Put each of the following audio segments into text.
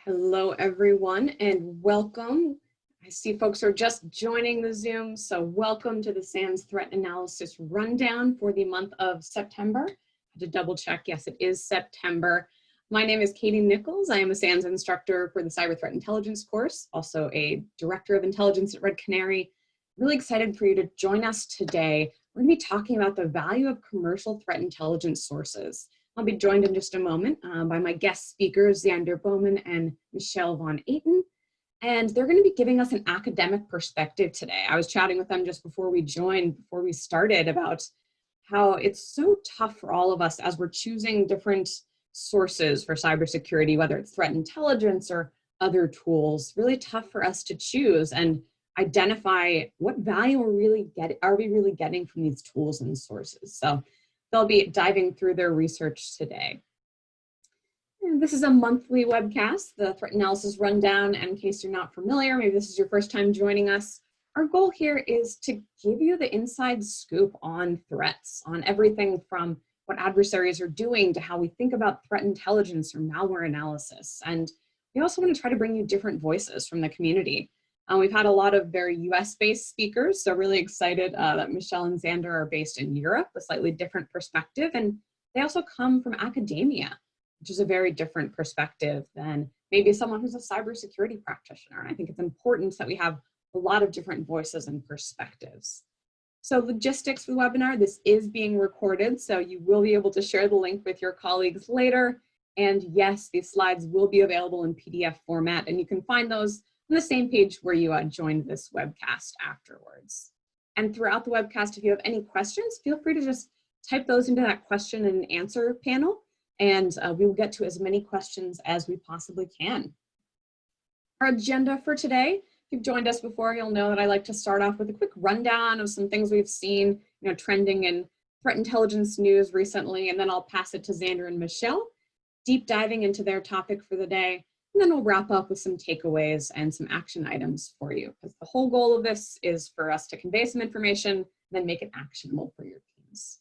Hello, everyone, and welcome. I see folks are just joining the Zoom, so welcome to the SANS Threat Analysis Rundown for the month of September. I had to double check, yes, it is September. My name is Katie Nichols. I am a SANS instructor for the Cyber Threat Intelligence course, also a Director of Intelligence at Red Canary. Really excited for you to join us today. We're going to be talking about the value of commercial threat intelligence sources. I'll be joined in just a moment by my guest speakers, Xander Bowman and Michel van Eeten, and they're going to be giving us an academic perspective today. I was chatting with them just before we started, about how it's so tough for all of us as we're choosing different sources for cybersecurity, whether it's threat intelligence or other tools. Really tough for us to choose and identify what value are we really getting from these tools and sources. So they'll be diving through their research today. And this is a monthly webcast, the Threat Analysis Rundown. And in case you're not familiar, maybe this is your first time joining us, our goal here is to give you the inside scoop on threats, on everything from what adversaries are doing to how we think about threat intelligence or malware analysis. And we also want to try to bring you different voices from the community. We've had a lot of very US-based speakers, so really excited that Michel and Xander are based in Europe, a slightly different perspective, and they also come from academia, which is a very different perspective than maybe someone who's a cybersecurity practitioner. And I think it's important that we have a lot of different voices and perspectives. So logistics for the webinar, this is being recorded, so you will be able to share the link with your colleagues later. And yes, these slides will be available in PDF format, and you can find those on the same page where you joined this webcast afterwards. And throughout the webcast, if you have any questions, feel free to just type those into that question and answer panel, and we will get to as many questions as we possibly can. Our agenda for today, if you've joined us before, you'll know that I like to start off with a quick rundown of some things we've seen, trending in threat intelligence news recently, and then I'll pass it to Xander and Michel, deep diving into their topic for the day. And then we'll wrap up with some takeaways and some action items for you, because the whole goal of this is for us to convey some information and then make it actionable for your teams.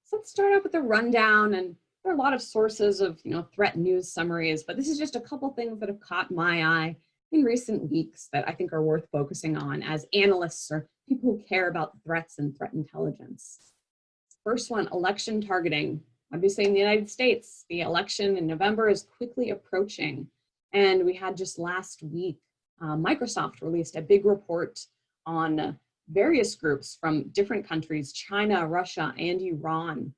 So let's start out with a rundown, and there are a lot of sources of threat news summaries, but this is just a couple things that have caught my eye in recent weeks that I think are worth focusing on as analysts or people who care about threats and threat intelligence. First one, election targeting. Obviously, in the United States, the election in November is quickly approaching. And we had just last week, Microsoft released a big report on various groups from different countries, China, Russia, and Iran,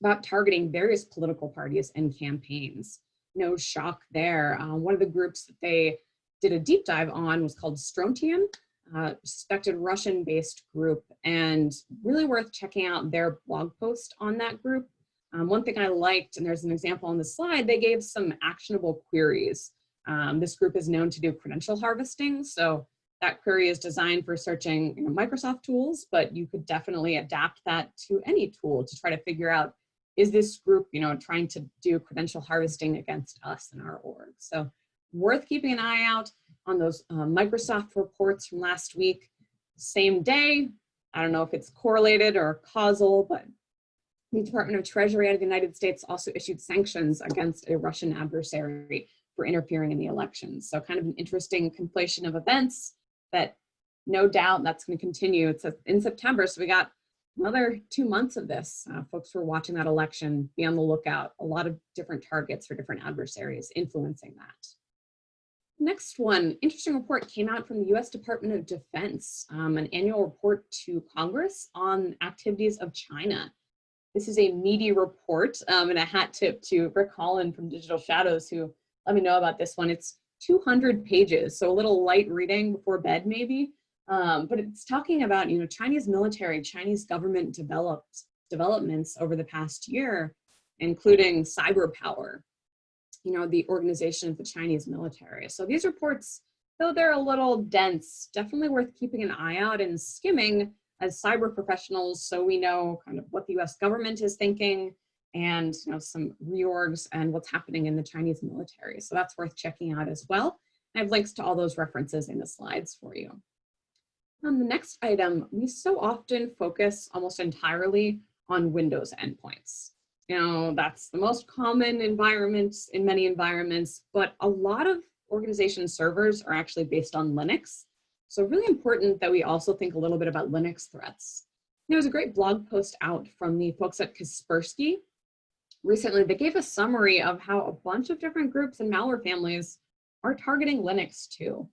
about targeting various political parties and campaigns. No shock there. One of the groups that they did a deep dive on was called Strontium, suspected Russian-based group, and really worth checking out their blog post on that group. One thing I liked, and there's an example on the slide, they gave some actionable queries. This group is known to do credential harvesting, so that query is designed for searching Microsoft tools, but you could definitely adapt that to any tool to try to figure out, is this group trying to do credential harvesting against us in our org? So worth keeping an eye out on those Microsoft reports from last week. Same day, I don't know if it's correlated or causal, but the Department of Treasury out of the United States also issued sanctions against a Russian adversary for interfering in the elections. So kind of an interesting conflation of events that no doubt that's going to continue. It's in September, so we got another 2 months of this. Folks who are watching that election, be on the lookout. A lot of different targets for different adversaries influencing that. Next one, interesting report came out from the US Department of Defense, an annual report to Congress on activities of China. This is a meaty report, and a hat tip to Rick Holland from Digital Shadows, who let me know about this one. It's 200 pages, so a little light reading before bed maybe, but it's talking about Chinese military, Chinese government developments over the past year, including cyber power, the organization of the Chinese military. So these reports, though they're a little dense, definitely worth keeping an eye out and skimming as cyber professionals, so we know kind of what the US government is thinking and some reorgs and what's happening in the Chinese military. So that's worth checking out as well. I have links to all those references in the slides for you. On the next item, we so often focus almost entirely on Windows endpoints. You know, that's the most common environment in many environments, but a lot of organization servers are actually based on Linux. So really important that we also think a little bit about Linux threats. There's a great blog post out from the folks at Kaspersky. Recently, they gave a summary of how a bunch of different groups and malware families are targeting Linux too.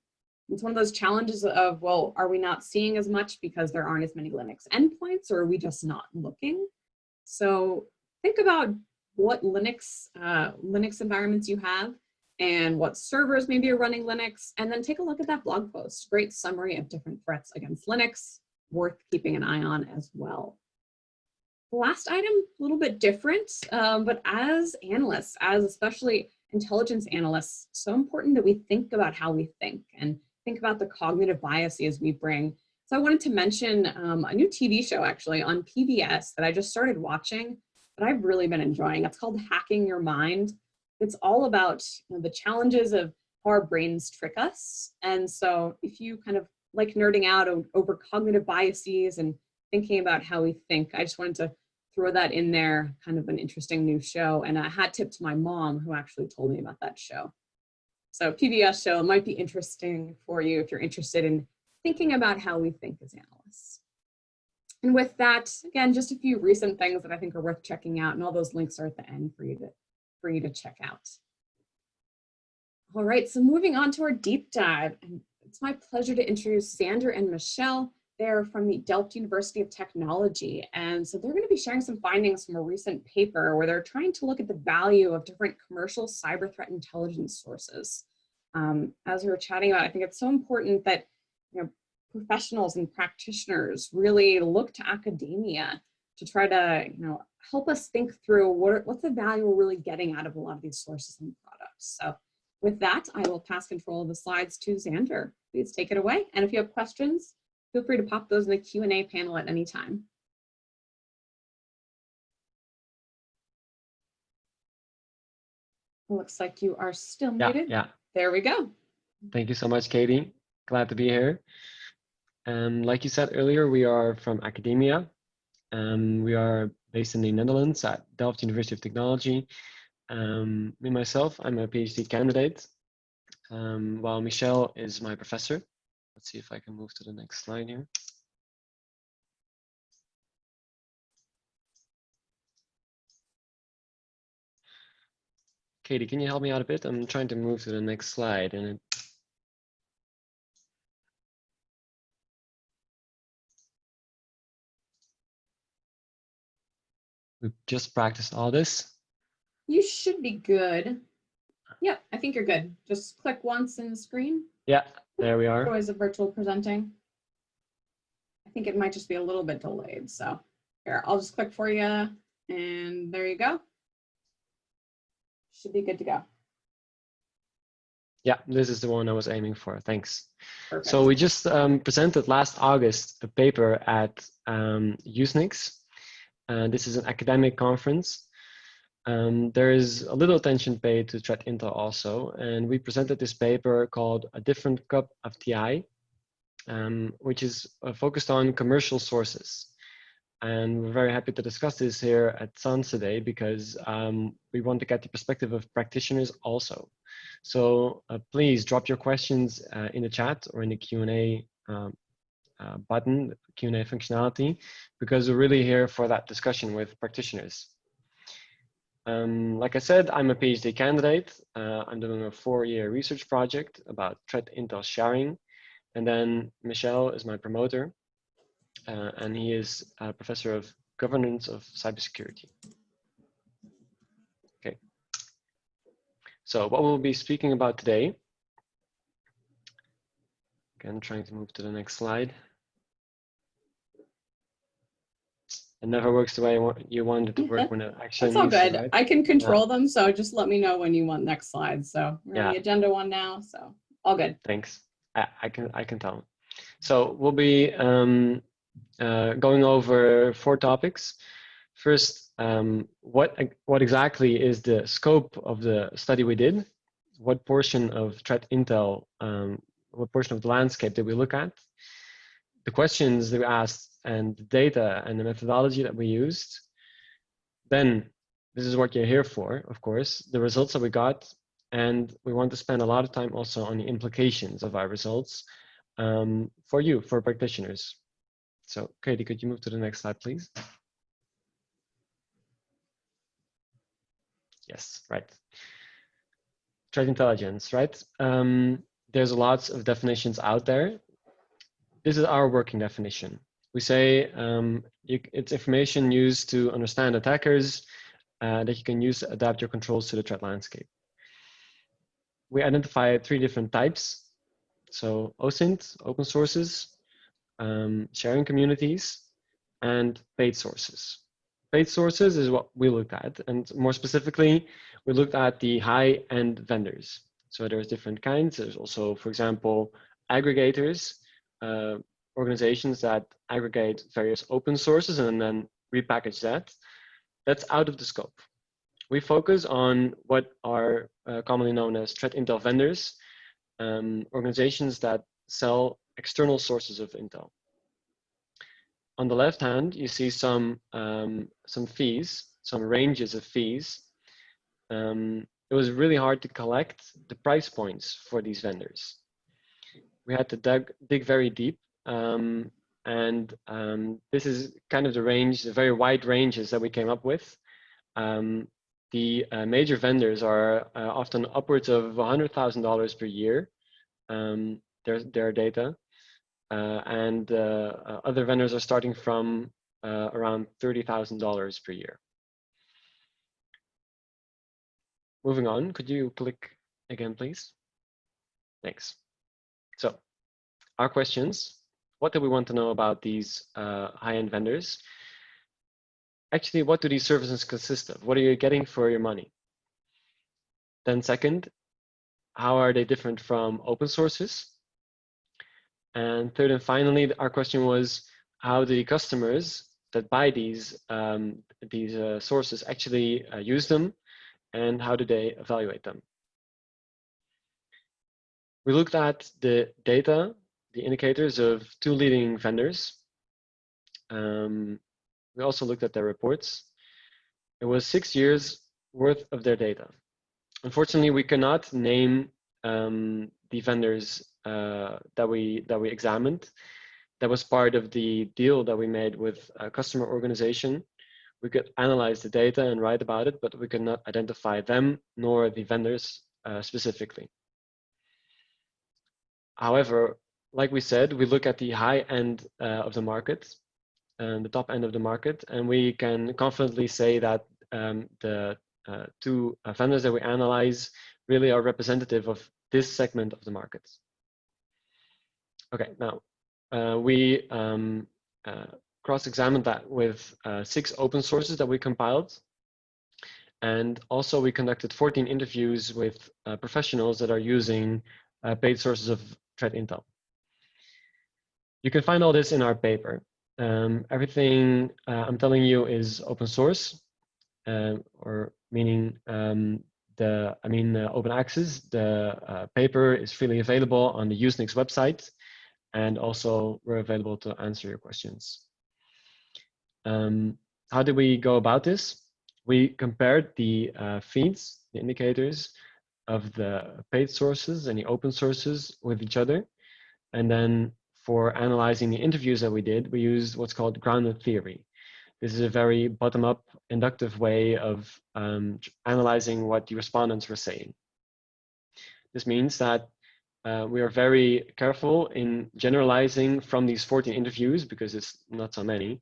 It's one of those challenges of, well, are we not seeing as much because there aren't as many Linux endpoints, or are we just not looking? So think about what Linux environments you have and what servers maybe are running Linux, and then take a look at that blog post. Great summary of different threats against Linux, worth keeping an eye on as well. The last item, a little bit different, but as analysts, as especially intelligence analysts, so important that we think about how we think and think about the cognitive biases we bring. So I wanted to mention a new TV show actually on PBS that I just started watching, that I've really been enjoying. It's called Hacking Your Mind. It's all about the challenges of how our brains trick us. And so if you kind of like nerding out over cognitive biases and thinking about how we think, I just wanted to throw that in there, kind of an interesting new show. And a hat tip to my mom, who actually told me about that show. So PBS show might be interesting for you if you're interested in thinking about how we think as analysts. And with that, again, just a few recent things that I think are worth checking out, and all those links are at the end for you to check out. All right, so moving on to our deep dive. And it's my pleasure to introduce Xander and Michel. They're from the Delft University of Technology. And so they're going to be sharing some findings from a recent paper where they're trying to look at the value of different commercial cyber threat intelligence sources. As we were chatting about, I think it's so important that professionals and practitioners really look to academia to try to help us think through what's the value we're really getting out of a lot of these sources and products. So with that, I will pass control of the slides to Xander. Please take it away. And if you have questions, feel free to pop those in the Q&A panel at any time. Looks like you are still muted. Yeah. There we go. Thank you so much, Katie. Glad to be here. Like you said earlier, we are from academia. We are based in the Netherlands at Delft University of Technology. Me, myself, I'm a PhD candidate, while Michel is my professor. Let's see if I can move to the next slide here. Katie, can you help me out a bit? I'm trying to move to the next slide and we just practiced all this. You should be good. Yep, I think you're good. Just click once in the screen. Yeah, there we are. Always a virtual presenting. I think it might just be a little bit delayed. So here, I'll just click for you, and there you go. Should be good to go. Yeah, this is the one I was aiming for. Thanks. Perfect. So we just presented last August a paper at USENIX. This is an academic conference. There is a little attention paid to threat intel also, and we presented this paper called A Different Cup of TI, which is focused on commercial sources. And we're very happy to discuss this here at SANS today because we want to get the perspective of practitioners also. So please drop your questions in the chat or in the Q&A button, Q&A functionality, because we're really here for that discussion with practitioners. Like I said, I'm a PhD candidate. I'm doing a 4-year research project about threat intel sharing. And then Michel is my promoter, and he is a professor of Governance of Cybersecurity. Okay. So what we'll be speaking about today, again, trying to move to the next slide. It never works the way you want it to work when it actually That's all good. right? I can control them, so just let me know when you want next slide. So we're on the agenda one now, so all good. Thanks. I can tell. So we'll be going over 4 topics. First, what exactly is the scope of the study we did? What portion of threat intel, what portion of the landscape did we look at? The questions that we asked and the data and the methodology that we used. Then This is what you're here for, of course, the results that we got, and we want to spend a lot of time also on the implications of our results for you, for practitioners. So, Katie, could you move to the next slide, please? Yes, right. Threat intelligence, right? There's lots of definitions out there. This is our working definition. We say it's information used to understand attackers that you can use to adapt your controls to the threat landscape. We identify 3 different types. So OSINT, open sources, sharing communities, and paid sources. Paid sources is what we looked at, and more specifically, we looked at the high-end vendors. So there's different kinds. There's also, for example, aggregators, organizations that aggregate various open sources and then repackage that. That's out of the scope. We focus on what are commonly known as threat intel vendors, organizations that sell external sources of intel. On the left hand, you see some fees, some ranges of fees. It was really hard to collect the price points for these vendors. We had to dig very deep, and this is kind of the range, the very wide ranges that we came up with. The major vendors are often upwards of $100,000 per year, their data. And other vendors are starting from around $30,000 per year. Moving on, could you click again, please? Thanks. So our questions, what do we want to know about these high-end vendors? Actually, what do these services consist of? What are you getting for your money? Then second, how are they different from open sources? And third and finally, our question was, how do the customers that buy these sources actually use them, and how do they evaluate them? We looked at the data, the indicators of 2 leading vendors. We also looked at their reports. It was 6 years worth of their data. Unfortunately, we cannot name the vendors that we examined. That was part of the deal that we made with a customer organization. We could analyze the data and write about it, but we could not identify them nor the vendors specifically. However, like we said, we look at the high end of the market, the top end of the market, and we can confidently say that the 2 vendors that we analyze really are representative of this segment of the market. Okay, now we cross-examined that with 6 open sources that we compiled. And also we conducted 14 interviews with professionals that are using paid sources of threat intel. You can find all this in our paper. Everything I'm telling you is open source, or meaning open access. The paper is freely available on the USENIX website, and also we're available to answer your questions. How did we go about this? We compared the feeds, the indicators of the paid sources and the open sources with each other. And then for analyzing the interviews that we did, we used what's called grounded theory. This is a very bottom-up inductive way of analyzing what the respondents were saying. This means that we are very careful in generalizing from these 14 interviews, because it's not so many,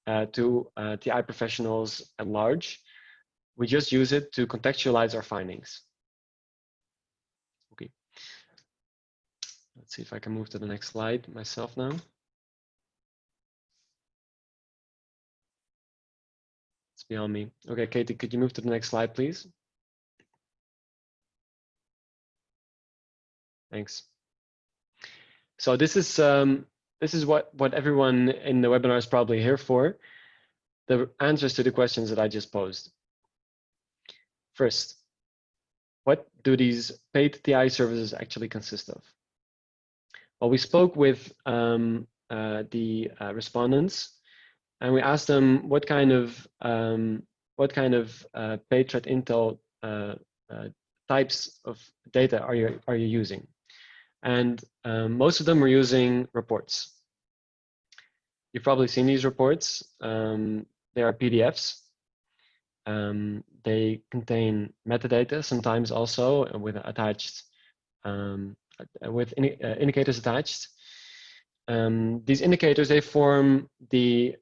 to TI professionals at large. We just use it to contextualize our findings. Okay. Let's see if I can move to the next slide myself now. It's beyond me. Okay, Katie, could you move to the next slide, please? Thanks. So this is what everyone in the webinar is probably here for, the answers to the questions that I just posed. First, what do these paid TI services actually consist of? Well, we spoke with the respondents, and we asked them what kind of what kind of paid threat intel types of data are you using? And most of them are using reports. You've probably seen these reports. They are PDFs. They contain metadata, sometimes also with attached, indicators attached. These indicators, they form the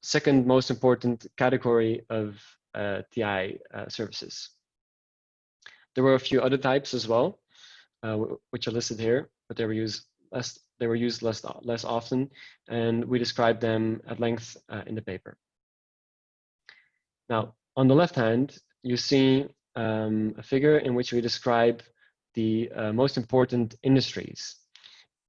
second most important category of TI services. There were a few other types as well, which are listed here, but they were used less often, and we described them at length in the paper. Now, on the left hand, you see a figure in which we describe the most important industries.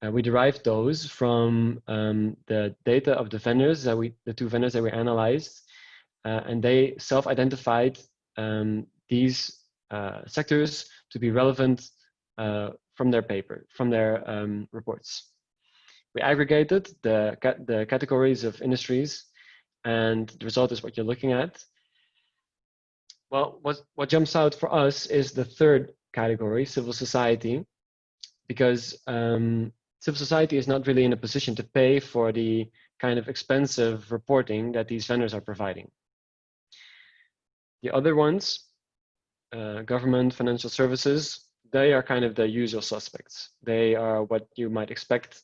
We derived those from the data of the vendors the two vendors that we analyzed, and they self-identified these sectors to be relevant from their reports. We aggregated the categories of industries, and the result is what you're looking at. Well, what jumps out for us is the third category, civil society, because civil society is not really in a position to pay for the kind of expensive reporting that these vendors are providing. The other ones, government, financial services, they are kind of the usual suspects. They are what you might expect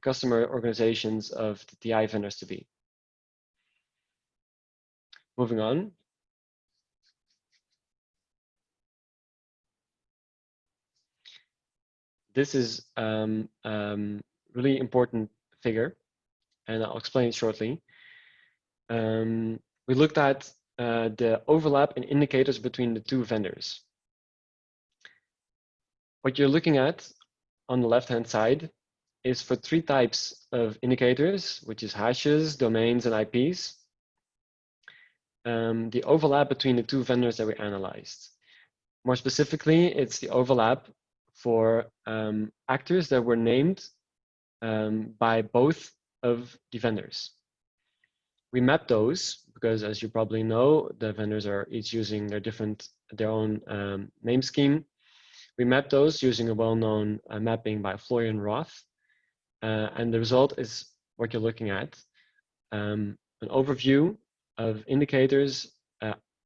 customer organizations of the TI vendors to be. Moving on. This is really important figure, and I'll explain it shortly. We looked at the overlap in indicators between the two vendors. What you're looking at on the left-hand side is for three types of indicators, which is hashes, domains, and IPs. The overlap between the two vendors that we analyzed. More specifically, it's the overlap for actors that were named by both of the vendors. We mapped those because, as you probably know, the vendors are each using their own name scheme. We mapped those using a well-known mapping by Florian Roth, and the result is what you're looking at: an overview of indicators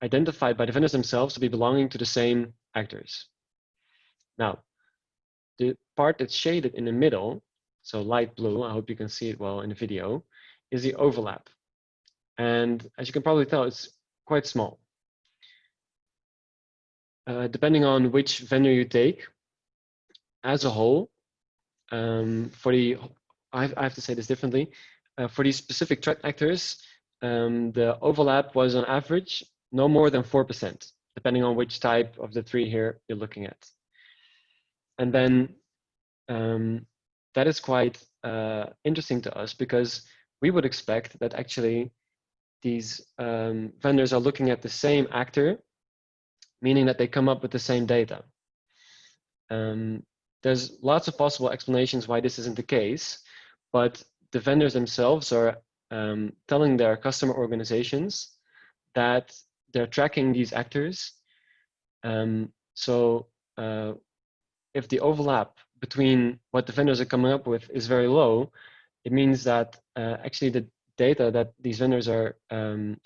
identified by the vendors themselves to be belonging to the same actors. Now, the part that's shaded in the middle, so light blue, I hope you can see it well in the video, is the overlap. And as you can probably tell, it's quite small. Depending on which vendor you take, as a whole, I have to say this differently, for these specific threat actors, the overlap was on average no more than 4%, depending on which type of the three here you're looking at. And then that is quite interesting to us because we would expect that actually these vendors are looking at the same actor, meaning that they come up with the same data. There's lots of possible explanations why this isn't the case, but the vendors themselves are telling their customer organizations that they're tracking these actors. So if the overlap between what the vendors are coming up with is very low, it means that actually the data that these vendors are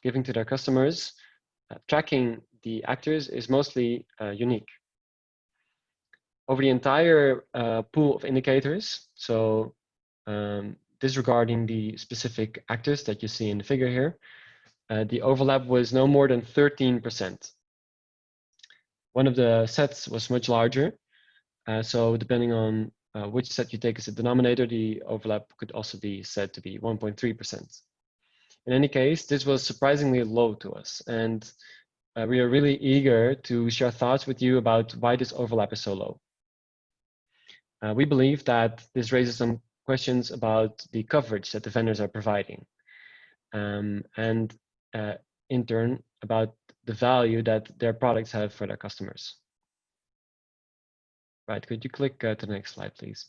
giving to their customers, tracking the actors, is mostly unique. Over the entire pool of indicators, so disregarding the specific actors that you see in the figure here, the overlap was no more than 13%. One of the sets was much larger, so depending on which set you take as a denominator, the overlap could also be said to be 1.3%. In any case, this was surprisingly low to us, and we are really eager to share thoughts with you about why this overlap is so low. We believe that this raises some questions about the coverage that the vendors are providing, and in turn about the value that their products have for their customers. Right, could you click to the next slide, please?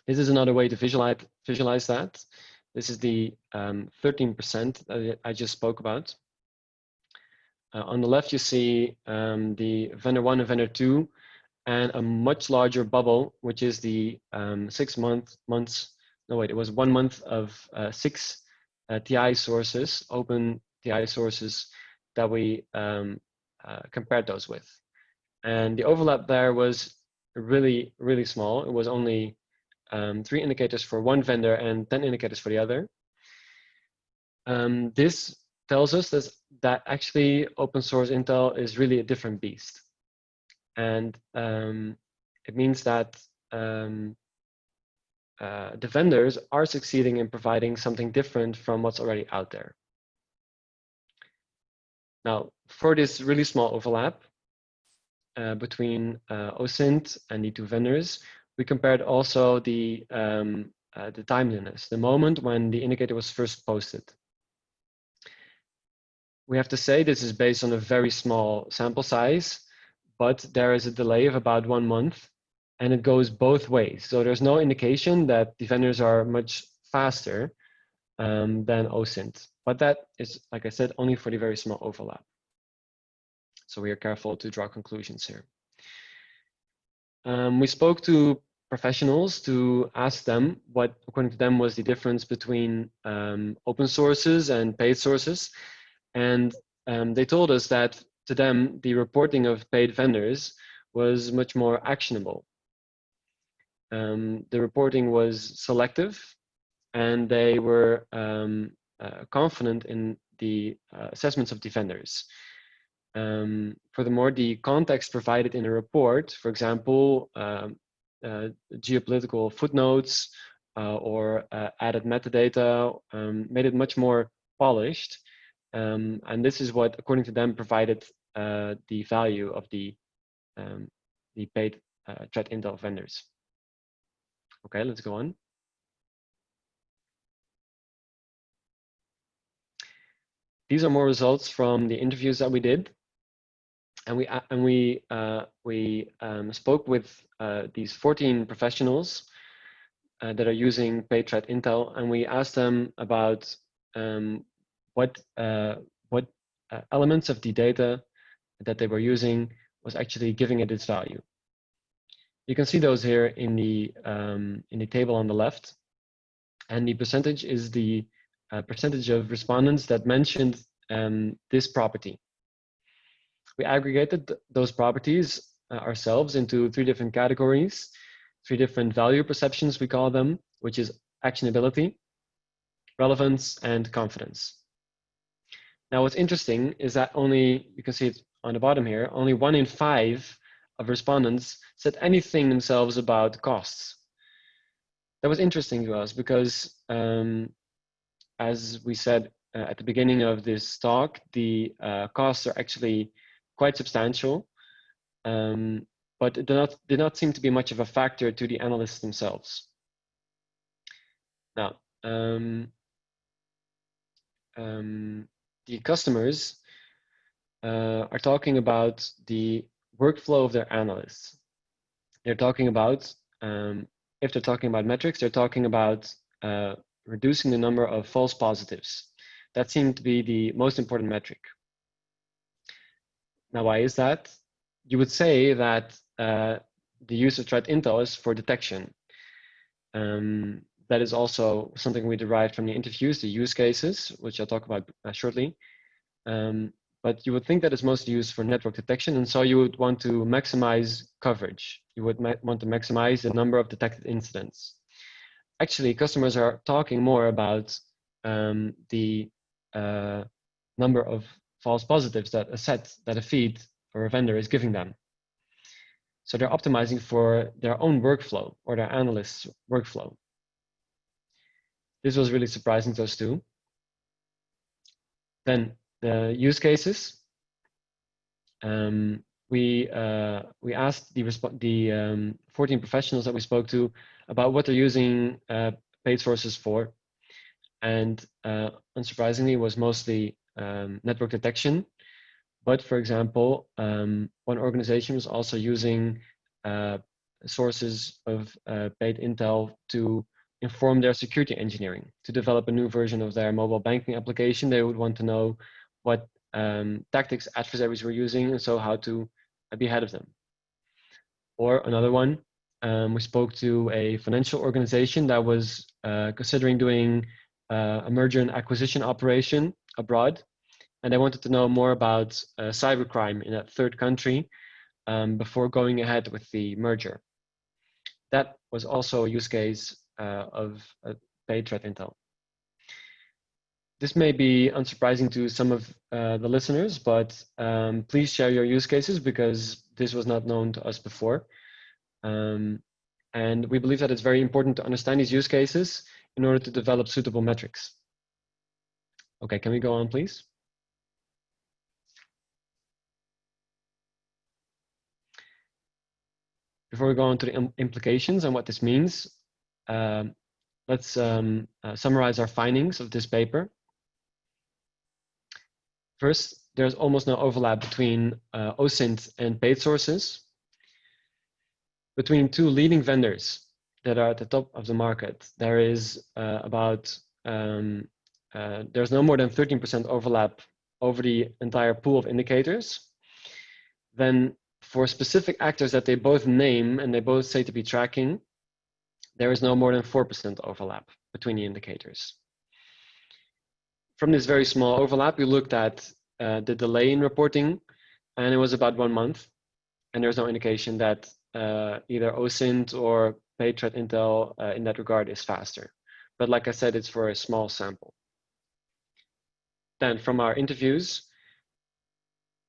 This is another way to visualize that. This is the 13% that I just spoke about. On the left, you see the vendor 1 and vendor 2, and a much larger bubble, which is the 1 month of 6 TI sources, open TI sources that we compared those with. And the overlap there was really, really small. It was only 3 indicators for one vendor and 10 indicators for the other. This tells us that actually open source Intel is really a different beast. And it means that the vendors are succeeding in providing something different from what's already out there. Now, for this really small overlap between OSINT and the two vendors, we compared also the timeliness, the moment when the indicator was first posted. We have to say this is based on a very small sample size, but there is a delay of about 1 month, and it goes both ways. So there's no indication that the vendors are much faster than OSINT. But that is, like I said, only for the very small overlap. So we are careful to draw conclusions here. We spoke to professionals to ask them what, according to them, was the difference between open sources and paid sources. And they told us that to them, the reporting of paid vendors was much more actionable. The reporting was selective, and they were confident in the assessments of the vendors. Furthermore, the context provided in a report, for example, geopolitical footnotes or added metadata, made it much more polished. And this is what, according to them, provided the value of the paid threat intel vendors. Okay, let's go on. These are more results from the interviews that we did, and we spoke with these 14 professionals that are using paid threat intel, and we asked them about what elements of the data that they were using was actually giving it its value. You can see those here in the table on the left, and the percentage is the percentage of respondents that mentioned this property. We aggregated those properties ourselves into 3 different categories, 3 different value perceptions we call them, which is actionability, relevance, and confidence. Now, what's interesting is that only, you can see it on the bottom here, only 1 in 5 of respondents said anything themselves about costs. That was interesting to us because, as we said at the beginning of this talk, the costs are actually quite substantial, but it did not seem to be much of a factor to the analysts themselves. Now, the customers are talking about the workflow of their analysts. They're talking about, if they're talking about metrics, they're talking about reducing the number of false positives. That seemed to be the most important metric. Now, why is that? You would say that the use of threat intel is for detection. That is also something we derived from the interviews, the use cases, which I'll talk about shortly. But you would think that it's mostly used for network detection, and so you would want to maximize coverage. You would want to maximize the number of detected incidents. Actually, customers are talking more about the number of false positives that a feed or a vendor is giving them. So they're optimizing for their own workflow or their analyst's workflow. This was really surprising to us too. Then the use cases. We asked the 14 professionals that we spoke to about what they're using paid sources for, and unsurprisingly, it was mostly network detection. But for example, one organization was also using sources of paid intel to inform their security engineering. To develop a new version of their mobile banking application, they would want to know what tactics adversaries were using, and so how to be ahead of them. Or another one, we spoke to a financial organization that was considering doing a merger and acquisition operation abroad, and they wanted to know more about cybercrime in that third country before going ahead with the merger. That was also a use case of paid threat intel. This may be unsurprising to some of the listeners, but please share your use cases because this was not known to us before. And we believe that it's very important to understand these use cases in order to develop suitable metrics. Okay, can we go on, please? Before we go on to the implications and what this means, let's summarize our findings of this paper. First, there's almost no overlap between OSINT and paid sources. Between two leading vendors that are at the top of the market, there is there's no more than 13% overlap over the entire pool of indicators. Then for specific actors that they both name and they both say to be tracking, there is no more than 4% overlap between the indicators. From this very small overlap, we looked at the delay in reporting, and it was about 1 month. And there's no indication that either OSINT or paid threat intel in that regard is faster. But like I said, it's for a small sample. Then from our interviews,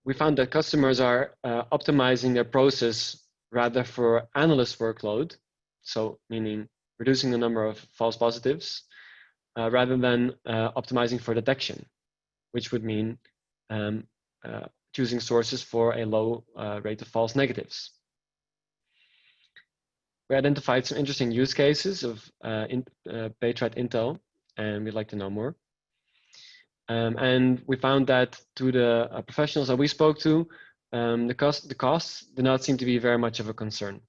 we found that customers are optimizing their process rather for analyst workload, so meaning reducing the number of false positives, rather than optimizing for detection, which would mean choosing sources for a low rate of false negatives. We identified some interesting use cases of paid threat intel, and we'd like to know more. And we found that to the professionals that we spoke to, the costs did not seem to be very much of a concern.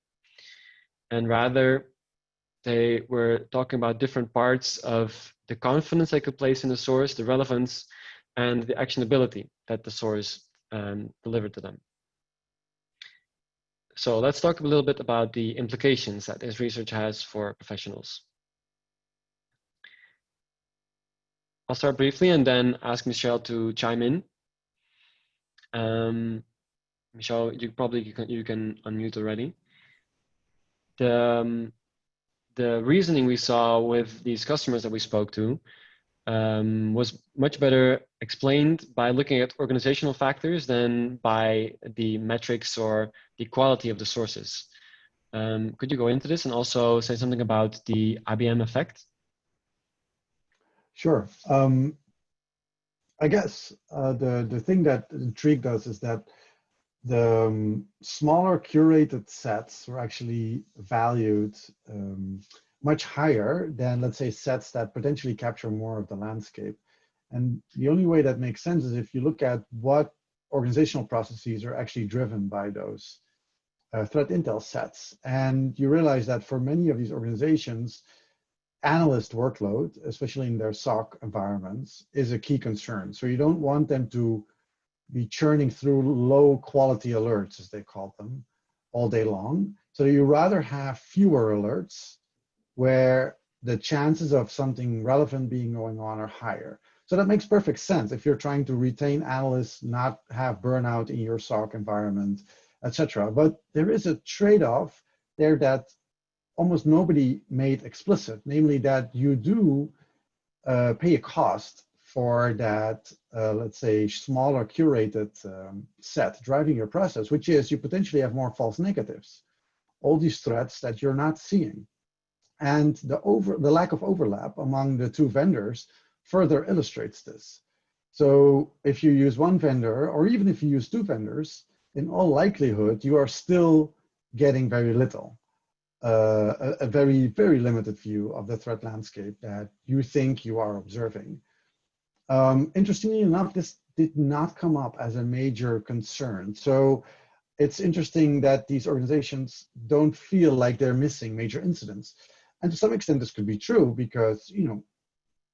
And rather, they were talking about different parts of the confidence they could place in the source, the relevance, and the actionability that the source delivered to them. So let's talk a little bit about the implications that this research has for professionals. I'll start briefly and then ask Michel to chime in. Michel, you can unmute already. The reasoning we saw with these customers that we spoke to was much better explained by looking at organizational factors than by the metrics or the quality of the sources. Could you go into this and also say something about the IBM effect? Sure. I guess the thing that intrigued us is that the smaller curated sets were actually valued much higher than, let's say, sets that potentially capture more of the landscape. And the only way that makes sense is if you look at what organizational processes are actually driven by those threat intel sets. And you realize that for many of these organizations, analyst workload, especially in their SOC environments, is a key concern. So you don't want them to be churning through low quality alerts, as they call them, all day long. So you rather have fewer alerts where the chances of something relevant being going on are higher. So that makes perfect sense if you're trying to retain analysts, not have burnout in your SOC environment, etc. But there is a trade-off there that almost nobody made explicit, namely that you do pay a cost for that, let's say, smaller curated set driving your process, which is you potentially have more false negatives, all these threats that you're not seeing. And the lack of overlap among the two vendors further illustrates this. So if you use one vendor, or even if you use two vendors, in all likelihood, you are still getting very little. A very, very limited view of the threat landscape that you think you are observing. Interestingly enough, this did not come up as a major concern. So it's interesting that these organizations don't feel like they're missing major incidents. And to some extent, this could be true because, you know,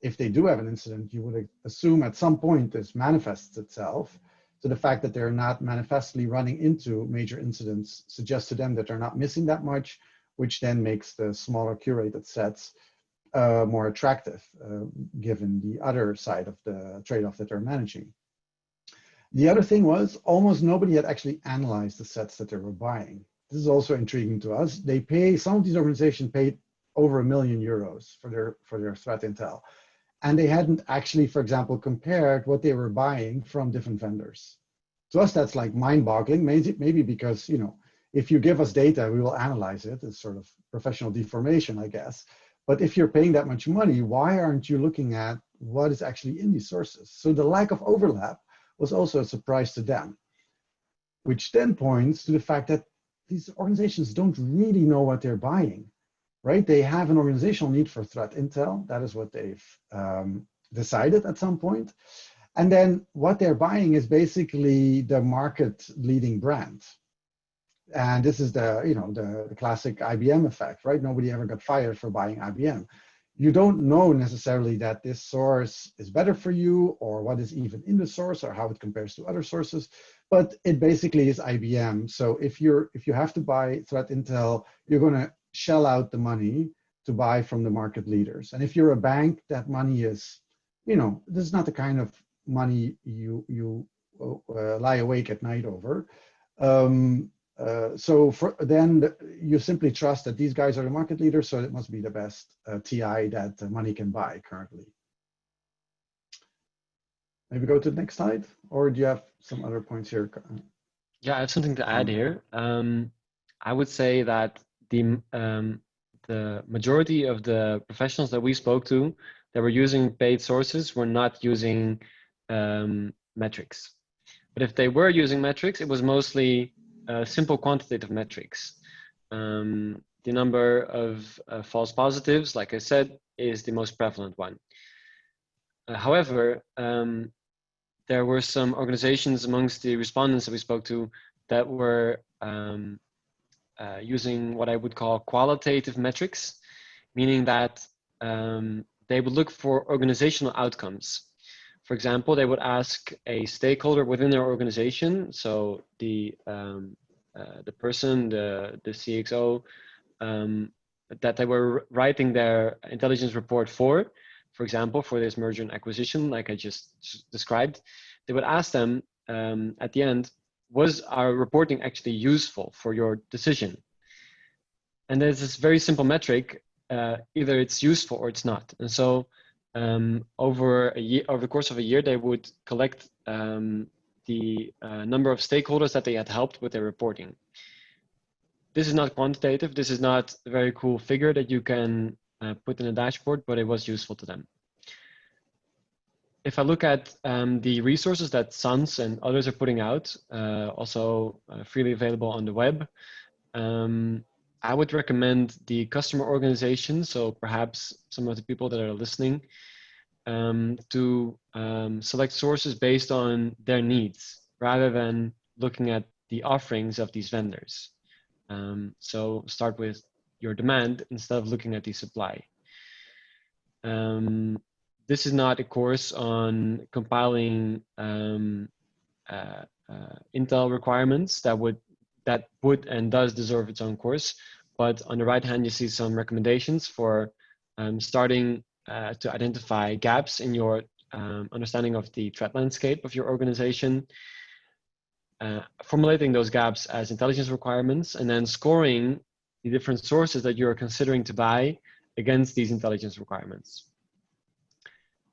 if they do have an incident, you would assume at some point this manifests itself. So the fact that they're not manifestly running into major incidents suggests to them that they're not missing that much, which then makes the smaller curated sets more attractive, given the other side of the trade-off that they're managing. The other thing was almost nobody had actually analyzed the sets that they were buying. This is also intriguing to us. They pay, some of these organizations paid over €1 million for their threat intel. And they hadn't actually, for example, compared what they were buying from different vendors. To us, that's like mind-boggling, maybe because, you know, if you give us data, we will analyze it. It's sort of professional deformation, I guess. But if you're paying that much money, why aren't you looking at what is actually in these sources? So the lack of overlap was also a surprise to them, which then points to the fact that these organizations don't really know what they're buying, right? They have an organizational need for threat intel. That is what they've decided at some point. And then what they're buying is basically the market leading brand. And this is the, you know, the classic IBM effect, right? Nobody ever got fired for buying IBM. You don't know necessarily that this source is better for you or what is even in the source or how it compares to other sources, but it basically is IBM. So if you have to buy threat intel, you're going to shell out the money to buy from the market leaders. And if you're a bank, that money is, you know, this is not the kind of money you lie awake at night over. So then you simply trust that these guys are the market leaders, so it must be the best TI that money can buy currently. Maybe go to the next slide, or do you have some other points here? Yeah, I have something to add here. I would say that the majority of the professionals that we spoke to that were using paid sources were not using metrics. But if they were using metrics, it was mostly simple quantitative metrics. The number of false positives, like I said, is the most prevalent one. However, there were some organizations amongst the respondents that we spoke to that were using what I would call qualitative metrics, meaning that they would look for organizational outcomes. For example, they would ask a stakeholder within their organization, so the person, the CXO, that they were writing their intelligence report for example, for this merger and acquisition, like I just described, they would ask them at the end, was our reporting actually useful for your decision? And there's this very simple metric, either it's useful or it's not. And so over the course of a year, they would collect the number of stakeholders that they had helped with their reporting. This is not quantitative. This is not a very cool figure that you can put in a dashboard, but it was useful to them. If I look at the resources that SANS and others are putting out, also freely available on the web, I would recommend the customer organization, so perhaps some of the people that are listening, to select sources based on their needs, rather than looking at the offerings of these vendors. So start with your demand instead of looking at the supply. This is not a course on compiling Intel requirements that would and does deserve its own course, but on the right hand you see some recommendations for starting to identify gaps in your understanding of the threat landscape of your organization, formulating those gaps as intelligence requirements, and then scoring the different sources that you're considering to buy against these intelligence requirements.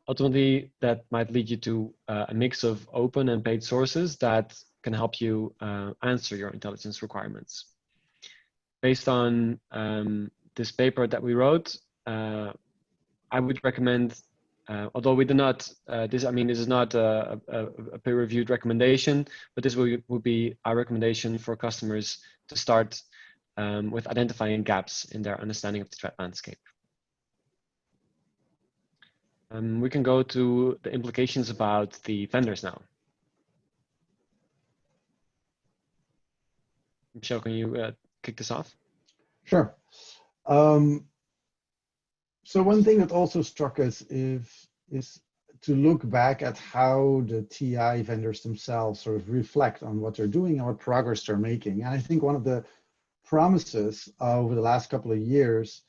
Ultimately, that might lead you to a mix of open and paid sources that can help you answer your intelligence requirements. Based on this paper that we wrote, I would recommend, although we do not, this is not a peer-reviewed recommendation, but this would be our recommendation for customers to start with identifying gaps in their understanding of the threat landscape. We can go to the implications about the vendors now. Michel, can you kick this off? Sure. So one thing that also struck us is to look back at how the TI vendors themselves sort of reflect on what they're doing and what progress they're making. And I think one of the promises over the last couple of years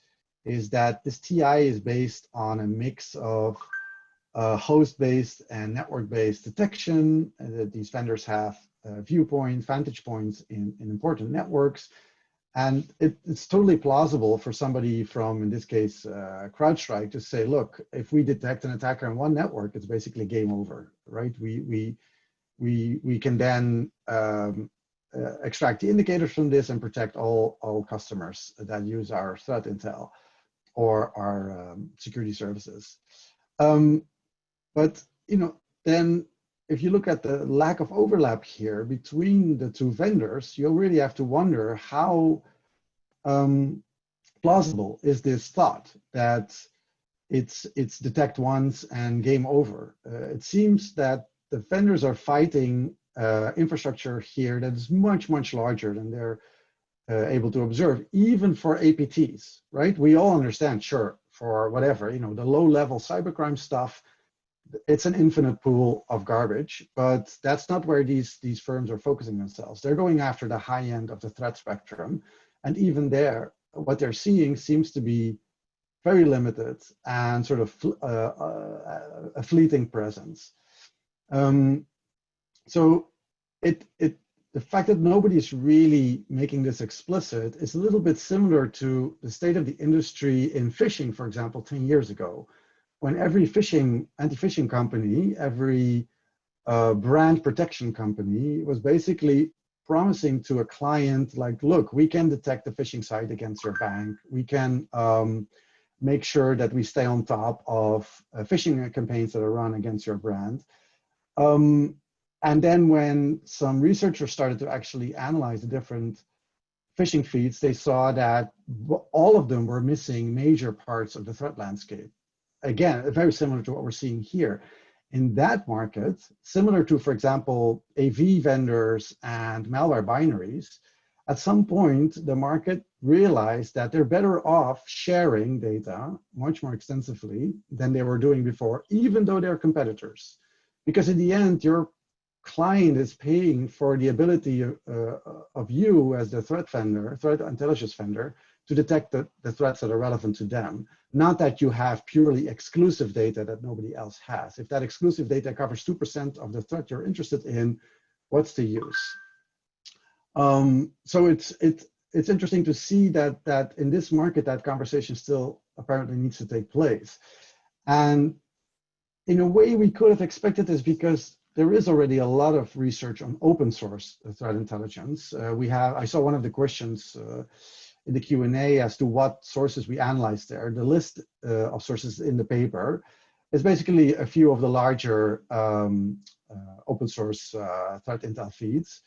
is that this TI is based on a mix of host-based and network-based detection. That these vendors have vantage points in important networks. And it's totally plausible for somebody from, in this case, CrowdStrike to say, look, if we detect an attacker on one network, it's basically game over, right? We can then extract the indicators from this and protect all customers that use our threat intel or our security services. But then if you look at the lack of overlap here between the two vendors, you'll really have to wonder how plausible is this thought that it's detect once and game over. It seems that the vendors are fighting infrastructure here that is much, much larger than they're able to observe, even for APTs, right? We all understand, sure, for whatever, the low-level cybercrime stuff, it's an infinite pool of garbage, but that's not where these firms are focusing themselves. They're going after the high end of the threat spectrum. And even there, what they're seeing seems to be very limited and sort of a fleeting presence. So the fact that nobody's really making this explicit is a little bit similar to the state of the industry in phishing, for example, 10 years ago, when every anti-phishing company, every brand protection company was basically promising to a client, like, look, we can detect a phishing site against your bank. We can make sure that we stay on top of phishing campaigns that are run against your brand. And then when some researchers started to actually analyze the different phishing feeds, they saw that all of them were missing major parts of the threat landscape. Again, very similar to what we're seeing here. In that market, similar to, for example, AV vendors and malware binaries, at some point, the market realized that they're better off sharing data much more extensively than they were doing before, even though they're competitors. Because in the end, your client is paying for the ability of you as the threat intelligence vendor, to detect the threats that are relevant to them. Not that you have purely exclusive data that nobody else has. If that exclusive data covers 2% of the threat you're interested in, what's the use? So it's interesting to see that in this market, that conversation still apparently needs to take place. And in a way, we could have expected this because there is already a lot of research on open source threat intelligence. I saw one of the questions in the Q&A as to what sources we analyzed there. The list of sources in the paper is basically a few of the larger open source threat intel feeds.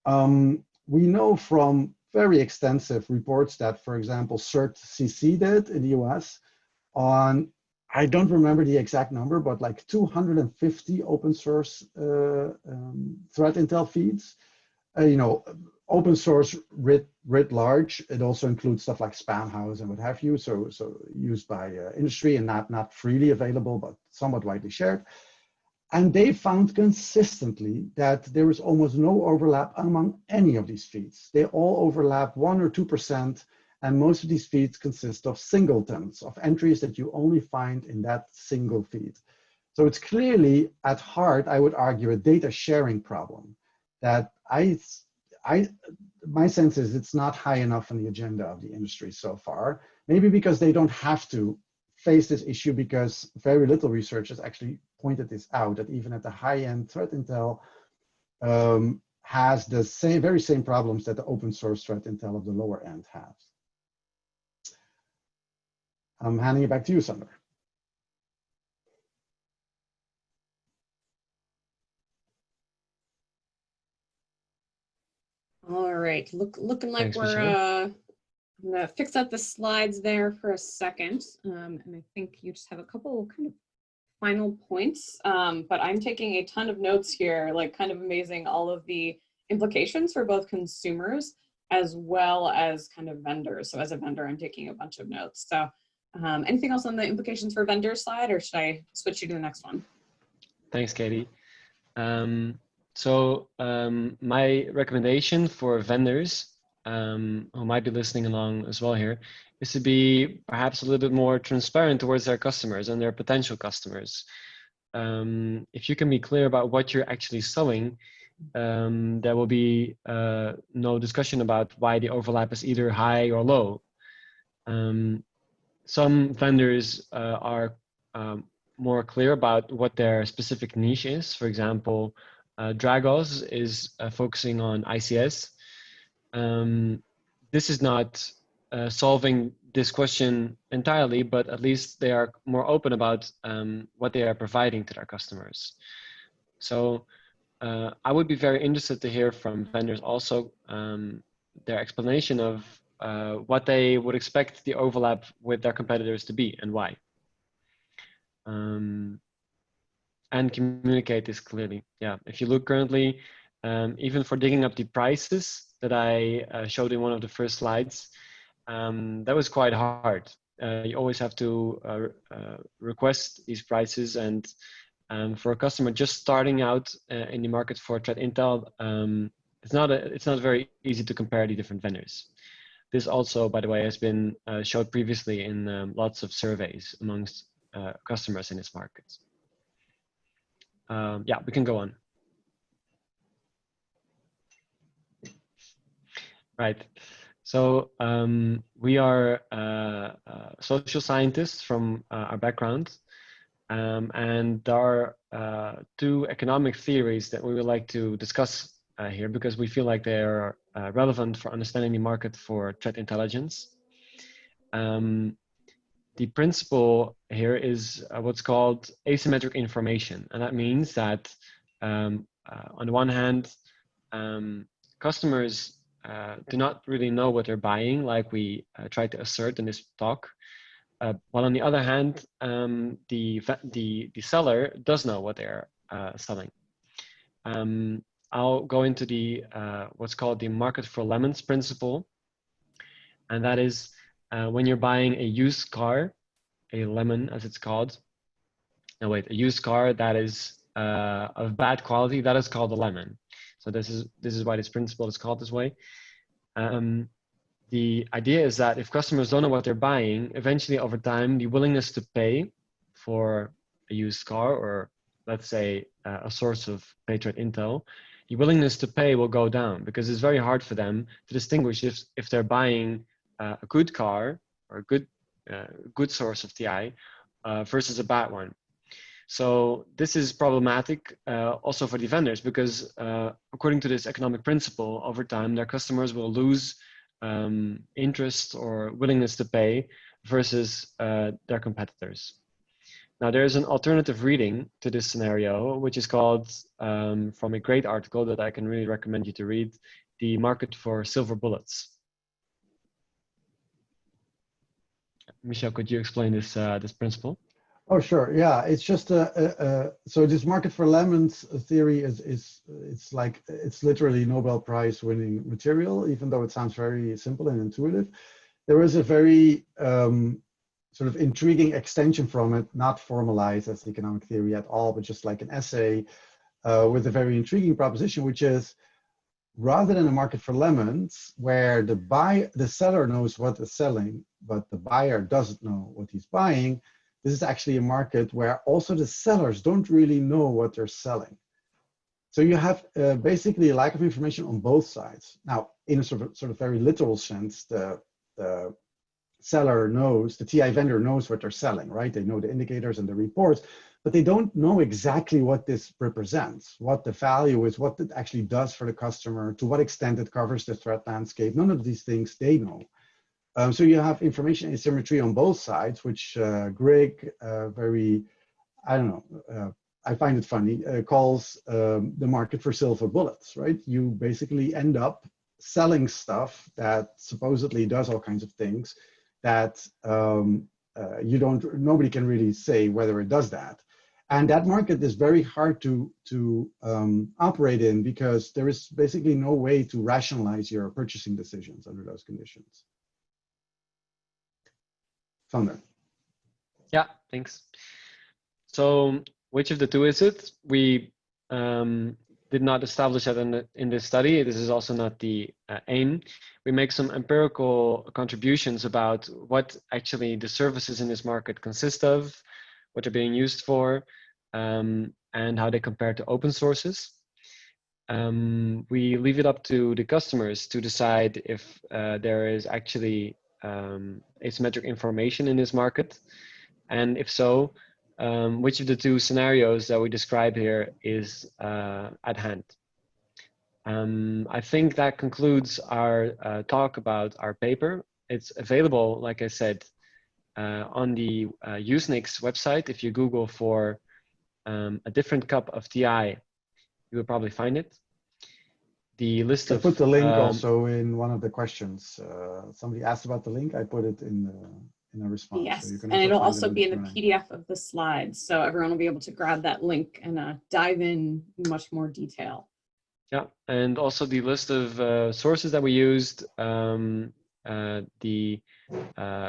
We know from very extensive reports that, for example, CERT-CC did in the US on, I don't remember the exact number, but like 250 open source threat intel feeds. Open source writ large. It also includes stuff like Spamhaus and what have you, so used by industry and not freely available, but somewhat widely shared. And they found consistently that there is almost no overlap among any of these feeds. They all overlap 1 or 2%, and most of these feeds consist of singletons, of entries that you only find in that single feed. So it's clearly, at heart, I would argue, a data sharing problem that my sense is it's not high enough on the agenda of the industry so far. Maybe because they don't have to face this issue, because very little research has actually pointed this out, that even at the high-end threat intel has the very same problems that the open source threat intel of the lower end has. I'm handing it back to you, Sander. All right, looking like Thanks, we're Michelle. I'm gonna fix up the slides there for a second, and I think you just have a couple kind of final points, but I'm taking a ton of notes here, like kind of amazing, all of the implications for both consumers as well as kind of vendors. So as a vendor, I'm taking a bunch of notes. So Anything else on the implications for vendors side, or should I switch you to the next one? Thanks, Katie. My recommendation for vendors who might be listening along as well here is to be perhaps a little bit more transparent towards their customers and their potential customers. If you can be clear about what you're actually selling, there will be no discussion about why the overlap is either high or low. Some vendors are more clear about what their specific niche is. For example, Dragos is focusing on ICS. This is not solving this question entirely, but at least they are more open about what they are providing to their customers. So I would be very interested to hear from vendors also their explanation of what they would expect the overlap with their competitors to be and why. And communicate this clearly. Yeah, if you look currently, even for digging up the prices that I showed in one of the first slides, that was quite hard. You always have to request these prices, and for a customer just starting out in the market for threat intel, it's not very easy to compare the different vendors. This also, by the way, has been showed previously in lots of surveys amongst customers in this market. Yeah, we can go on. Right. So we are social scientists from our background, and there are two economic theories that we would like to discuss here because we feel like they are relevant for understanding the market for threat intelligence. The principle here is what's called asymmetric information. And that means that on the one hand, customers do not really know what they're buying, like we try to assert in this talk. While on the other hand, the seller does know what they're selling. I'll go into the what's called the market for lemons principle. And that is when you're buying a used car, a lemon as it's called. No, wait, a used car that is of bad quality, that is called a lemon. So this is why this principle is called this way. The idea is that if customers don't know what they're buying, eventually over time, the willingness to pay for a used car, or let's say a source of paid threat intel, the willingness to pay will go down because it's very hard for them to distinguish if they're buying a good car or a good source of TI versus a bad one. So this is problematic also for the vendors because according to this economic principle, over time, their customers will lose interest or willingness to pay versus their competitors. Now, there's an alternative reading to this scenario, which is called, from a great article that I can really recommend you to read, The Market for Silver Bullets. Michel, could you explain this, this principle? Oh, sure. Yeah, it's just so this market for lemons theory it's like it's literally Nobel Prize winning material, even though it sounds very simple and intuitive. There is a very sort of intriguing extension from it, not formalized as economic theory at all, but just like an essay with a very intriguing proposition, which is rather than a market for lemons, where the seller knows what is selling, but the buyer doesn't know what he's buying. This is actually a market where also the sellers don't really know what they're selling. So you have basically a lack of information on both sides. Now, in a sort of very literal sense, the seller knows, the TI vendor knows what they're selling, right? They know the indicators and the reports, but they don't know exactly what this represents, what the value is, what it actually does for the customer, to what extent it covers the threat landscape. None of these things they know. So you have information asymmetry on both sides, which Greg very, I don't know, I find it funny, calls the market for silver bullets, right? You basically end up selling stuff that supposedly does all kinds of things that nobody can really say whether it does that. And that market is very hard to operate in because there is basically no way to rationalize your purchasing decisions under those conditions. Sander. Yeah, thanks. So which of the two is it? We did not establish that in this study. This is also not the aim. We make some empirical contributions about what actually the services in this market consist of, what they're being used for, and how they compare to open sources. We leave it up to the customers to decide if there is actually asymmetric information in this market, and if so, which of the two scenarios that we describe here is at hand. I think that concludes our talk about our paper. It's available, like I said, on the USENIX website. If you Google for a different cup of TI, you will probably find it. The list I of put the link also in one of the questions. Somebody asked about the link. I put it in a response. Yes, So you can and it'll find also it be in the Q&A. PDF of the slides, so everyone will be able to grab that link and dive in much more detail. Yeah, and also the list of sources that we used, the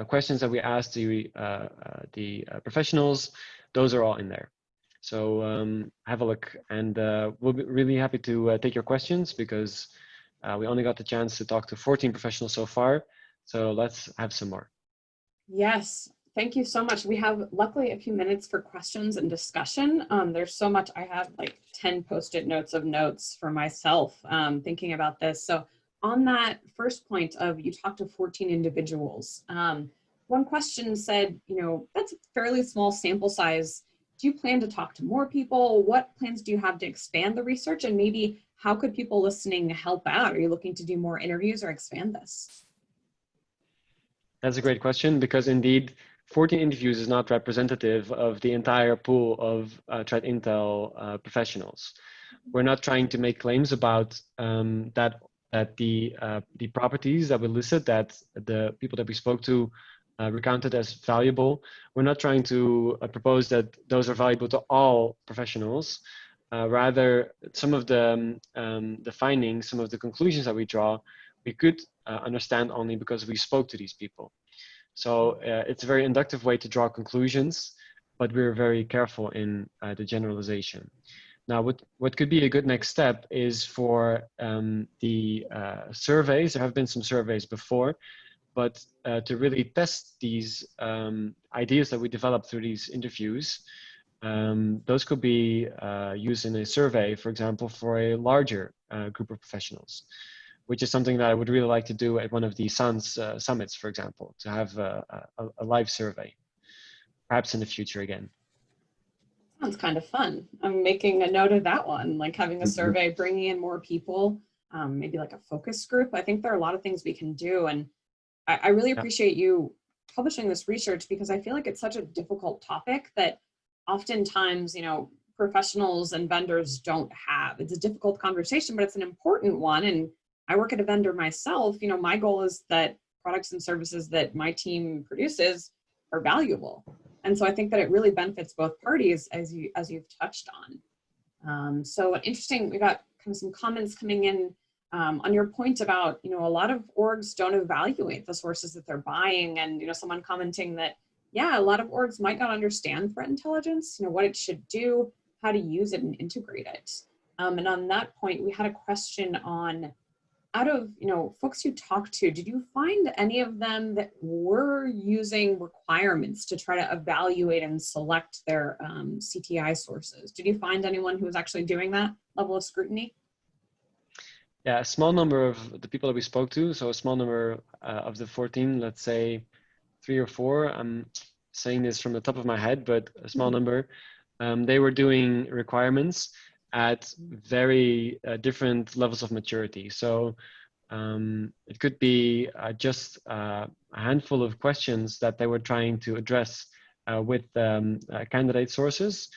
questions that we asked the professionals, those are all in there. So have a look, and we'll be really happy to take your questions, because we only got the chance to talk to 14 professionals so far. So let's have some more. Yes, thank you so much. We have luckily a few minutes for questions and discussion. There's so much. I have like 10 post-it notes of notes for myself thinking about this. So on that first point of you talked to 14 individuals, one question said, you know, that's a fairly small sample size. Do you plan to talk to more people? What plans do you have to expand the research? And maybe how could people listening help out? Are you looking to do more interviews or expand this? That's a great question, because indeed 14 interviews is not representative of the entire pool of threat intel professionals. We're not trying to make claims about that the properties that we listed, that the people that we spoke to recounted as valuable. We're not trying to propose that those are valuable to all professionals. Rather, some of the findings, some of the conclusions that we draw, we could understand only because we spoke to these people. So it's a very inductive way to draw conclusions, but we're very careful in the generalization. Now, what could be a good next step is for the surveys. There have been some surveys before, but to really test these ideas that we developed through these interviews, those could be used in a survey, for example, for a larger group of professionals, which is something that I would really like to do at one of the SANS summits, for example, to have a live survey, perhaps in the future again. Sounds kind of fun. I'm making a note of that one, like having a survey, bringing in more people, maybe like a focus group. I think there are a lot of things we can do. And I really appreciate you publishing this research, because I feel like it's such a difficult topic that oftentimes, you know, professionals and vendors don't have. It's a difficult conversation, but it's an important one. And I work at a vendor myself. You know, my goal is that products and services that my team produces are valuable. And so I think that it really benefits both parties, as you've touched on. So interesting, we got kind of some comments coming in on your point about, you know, a lot of orgs don't evaluate the sources that they're buying, and, you know, someone commenting that, yeah, a lot of orgs might not understand threat intelligence, you know, what it should do, how to use it and integrate it. And on that point, we had a question on, out of, you know, folks you talked to, did you find any of them that were using requirements to try to evaluate and select their CTI sources? Did you find anyone who was actually doing that level of scrutiny? Yeah, a small number of the people that we spoke to, so a small number of the 14, let's say 3 or 4, I'm saying this from the top of my head, but a small number, they were doing requirements at very different levels of maturity. So it could be just a handful of questions that they were trying to address with candidate sources,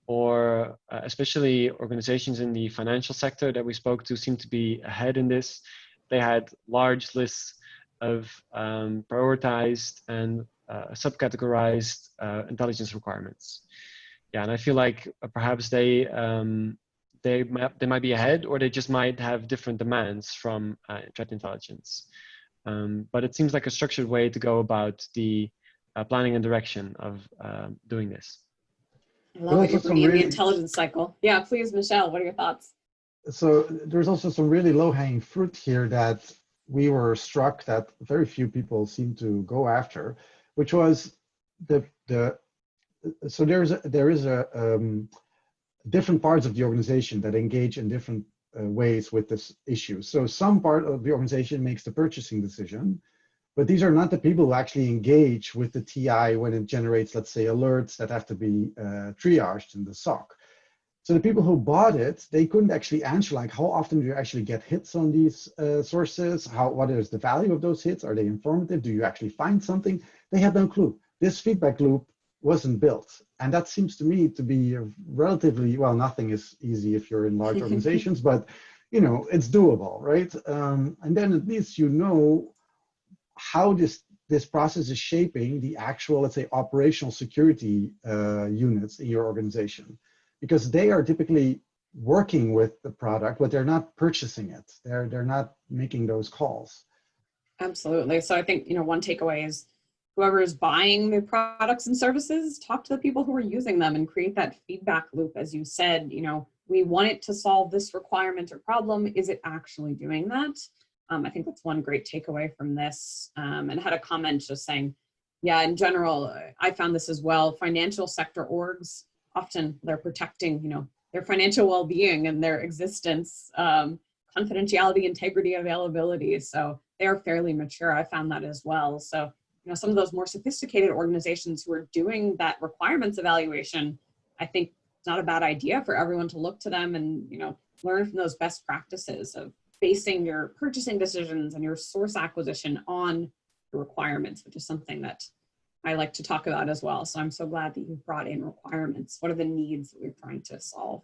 or especially organizations in the financial sector that we spoke to seem to be ahead in this. They had large lists of prioritized and subcategorized intelligence requirements. Yeah, and I feel like perhaps they might be ahead, or they just might have different demands from threat intelligence. But it seems like a structured way to go about the planning and direction of doing this. I love it. also You're some bringing in the really- intelligence cycle. Yeah, please, Michel, what are your thoughts? So there's also some really low-hanging fruit here that we were struck that very few people seem to go after, which was so there is different parts of the organization that engage in different ways with this issue. So some part of the organization makes the purchasing decision, but these are not the people who actually engage with the TI when it generates, let's say, alerts that have to be triaged in the SOC. So the people who bought it, they couldn't actually answer, like, how often do you actually get hits on these sources? What is the value of those hits? Are they informative? Do you actually find something? They had no clue. This feedback loop wasn't built. And that seems to me to be a relatively, well, nothing is easy if you're in large organizations, but it's doable, right? And then at least you know how this process is shaping the actual, let's say, operational security units in your organization. Because they are typically working with the product, but they're not purchasing it. They're not making those calls. Absolutely. So I think, one takeaway is whoever is buying the products and services, talk to the people who are using them and create that feedback loop. As you said, we want it to solve this requirement or problem. Is it actually doing that? I think that's one great takeaway from this. And I had a comment just saying, yeah, in general, I found this as well. Financial sector orgs, often they're protecting, their financial well-being and their existence, confidentiality, integrity, availability. So they are fairly mature. I found that as well. So, some of those more sophisticated organizations who are doing that requirements evaluation, I think it's not a bad idea for everyone to look to them and, learn from those best practices of basing your purchasing decisions and your source acquisition on the requirements, which is something that I like to talk about as well. So I'm so glad that you brought in requirements. What are the needs that we're trying to solve?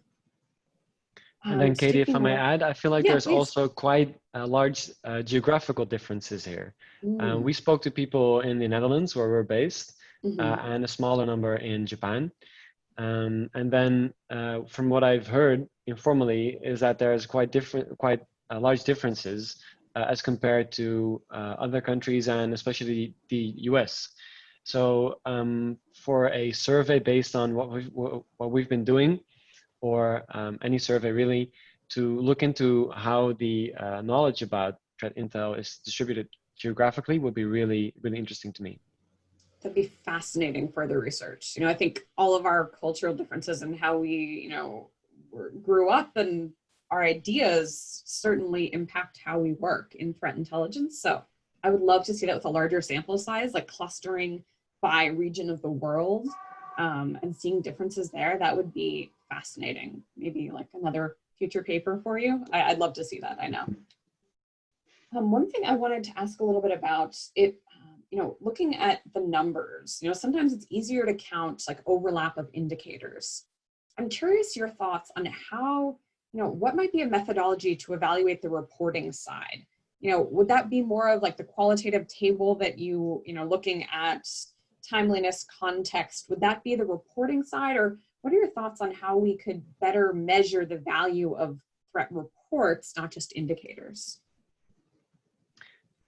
And then Katie, if I may add, I feel like there's please. also quite large geographical differences here. We spoke to people in the Netherlands where we're based and a smaller number in Japan. And then from what I've heard informally is that there's quite large differences as compared to other countries and especially the US. So for a survey based on what we've been doing, or any survey really, to look into how the knowledge about threat intel is distributed geographically would be really, really interesting to me. That'd be fascinating further research. I think all of our cultural differences and how we, grew up and our ideas certainly impact how we work in threat intelligence. So I would love to see that with a larger sample size, like clustering by region of the world and seeing differences there. That would be fascinating. Maybe like another future paper for you. I'd love to see that, I know. One thing I wanted to ask a little bit about it, looking at the numbers, sometimes it's easier to count like overlap of indicators. I'm curious your thoughts on how, what might be a methodology to evaluate the reporting side? Would that be more of like the qualitative table that looking at timeliness, context, would that be the reporting side? Or what are your thoughts on how we could better measure the value of threat reports, not just indicators?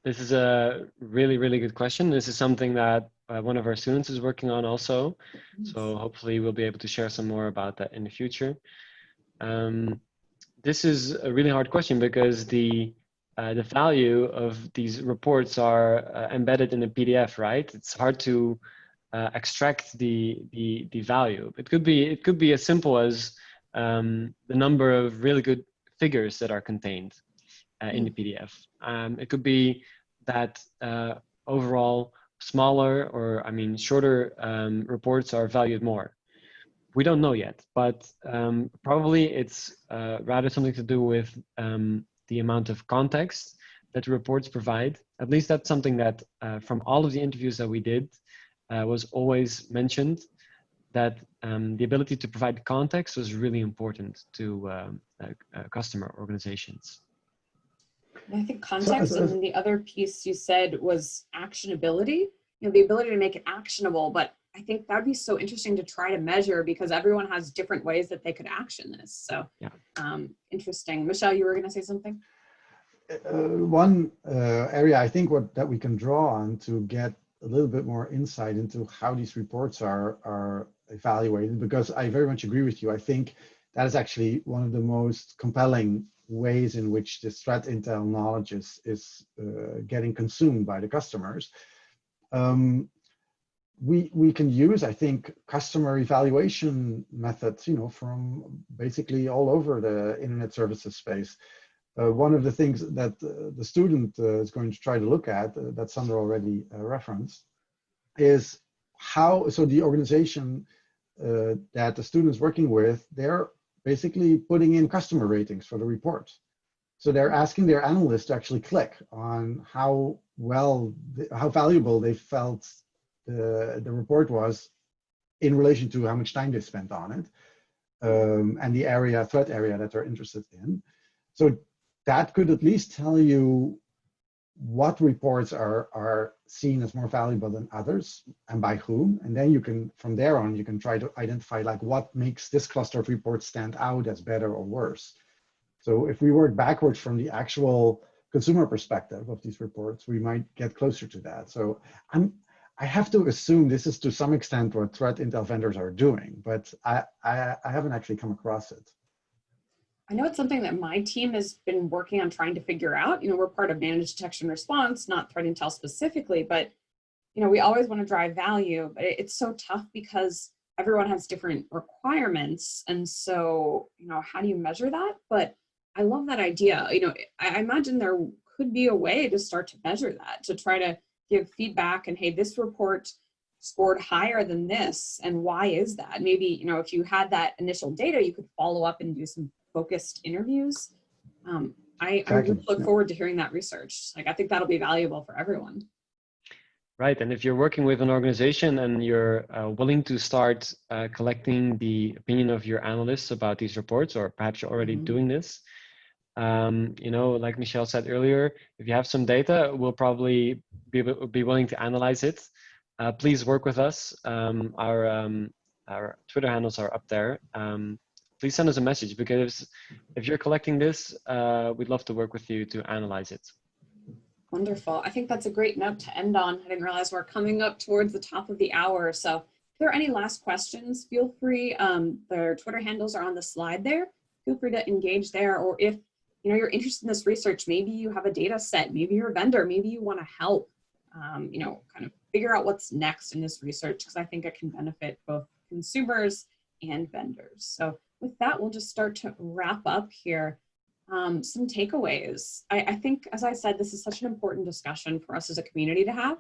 This is a really, really good question. This is something that one of our students is working on also. So hopefully we'll be able to share some more about that in the future. This is a really hard question because the value of these reports are embedded in a PDF, right? It's hard to extract the value. It could be as simple as the number of really good figures that are contained in the PDF. It could be that overall smaller or shorter reports are valued more. We don't know yet, but probably it's rather something to do with the amount of context that the reports provide. At least that's something that from all of the interviews that we did was always mentioned, that the ability to provide context was really important to customer organizations. I think context, and then the other piece you said was actionability, the ability to make it actionable, but I think that'd be so interesting to try to measure because everyone has different ways that they could action this. So yeah. Interesting. Michel, you were going to say something? One area I think that we can draw on to get a little bit more insight into how these reports are evaluated, because I very much agree with you. I think that is actually one of the most compelling ways in which this threat intel knowledge is getting consumed by the customers. We can use, I think, customer evaluation methods, from basically all over the internet services space. One of the things that the student is going to try to look at, that Sandra already referenced, is how, so the organization that the student is working with, they're basically putting in customer ratings for the report. So they're asking their analysts to actually click on how valuable they felt the report was in relation to how much time they spent on it, and the threat area that they're interested in. So that could at least tell you what reports are seen as more valuable than others and by whom. And then you can, from there on, you can try to identify like what makes this cluster of reports stand out as better or worse. So if we work backwards from the actual consumer perspective of these reports, we might get closer to that. So I have to assume this is to some extent what threat intel vendors are doing, but I haven't actually come across it. I know it's something that my team has been working on trying to figure out. We're part of managed detection and response, not threat intel specifically, but we always want to drive value, but it's so tough because everyone has different requirements. And so, how do you measure that? But I love that idea. I imagine there could be a way to start to measure that, to try to give feedback and, hey, this report scored higher than this, and why is that? Maybe, if you had that initial data, you could follow up and do some focused interviews. I really look forward to hearing that research. I think that'll be valuable for everyone. Right, and if you're working with an organization and you're willing to start collecting the opinion of your analysts about these reports, or perhaps you're already doing this, like Michel said earlier, if you have some data, we'll probably be willing to analyze it. Please work with us. Our Twitter handles are up there. Please send us a message, because if you're collecting this, we'd love to work with you to analyze it. Wonderful. I think that's a great note to end on. I didn't realize we're coming up towards the top of the hour. So if there are any last questions, feel free. Their Twitter handles are on the slide there. Feel free to engage there. Or if you're interested in this research, maybe you have a data set, maybe you're a vendor, maybe you want to help, kind of figure out what's next in this research, because I think it can benefit both consumers and vendors. So with that, we'll just start to wrap up here. Some takeaways. I think, as I said, this is such an important discussion for us as a community to have.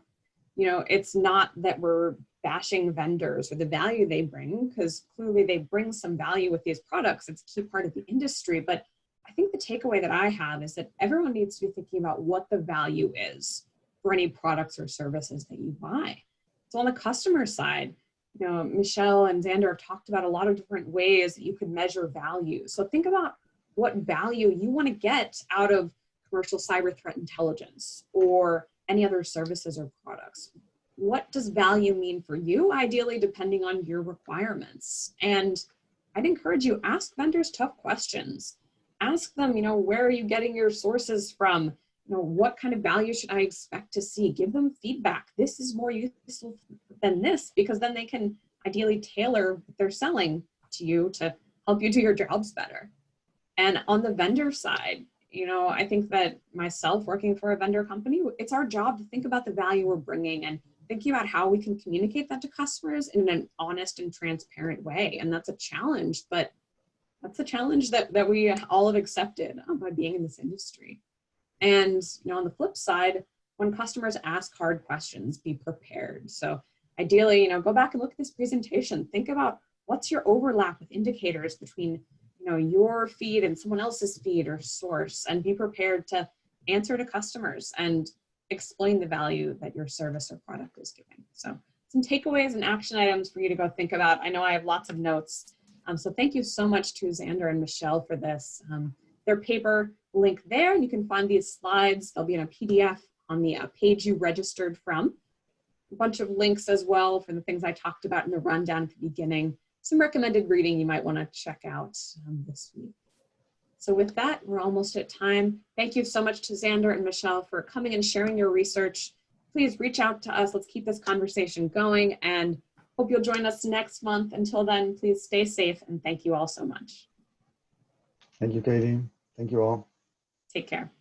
It's not that we're bashing vendors or the value they bring, because clearly they bring some value with these products. It's a key part of the industry. But I think the takeaway that I have is that everyone needs to be thinking about what the value is for any products or services that you buy. So on the customer side, Michel and Xander have talked about a lot of different ways that you could measure value. So think about what value you want to get out of commercial cyber threat intelligence or any other services or products. What does value mean for you, ideally, depending on your requirements? And I'd encourage you, ask vendors tough questions. Ask them, where are you getting your sources from? What kind of value should I expect to see? Give them feedback. This is more useful than this, because then they can ideally tailor what they're selling to you to help you do your jobs better. And on the vendor side, I think that myself working for a vendor company, it's our job to think about the value we're bringing and thinking about how we can communicate that to customers in an honest and transparent way. And that's a challenge, but that's a challenge that we all have accepted by being in this industry. And on the flip side, when customers ask hard questions, be prepared. So ideally, go back and look at this presentation. Think about what's your overlap with indicators between your feed and someone else's feed or source, and be prepared to answer to customers and explain the value that your service or product is giving. So some takeaways and action items for you to go think about. I know I have lots of notes. So thank you so much to Xander and Michel for this. Their paper link there, you can find these slides. They'll be in a PDF on the page you registered from. A bunch of links as well for the things I talked about in the rundown at the beginning. Some recommended reading you might want to check out this week. So with that, we're almost at time. Thank you so much to Xander and Michel for coming and sharing your research. please reach out to us. Let's keep this conversation going, and hope you'll join us next month. Until then, please stay safe, and thank you all so much. Thank you, Katie. Thank you all. Take care.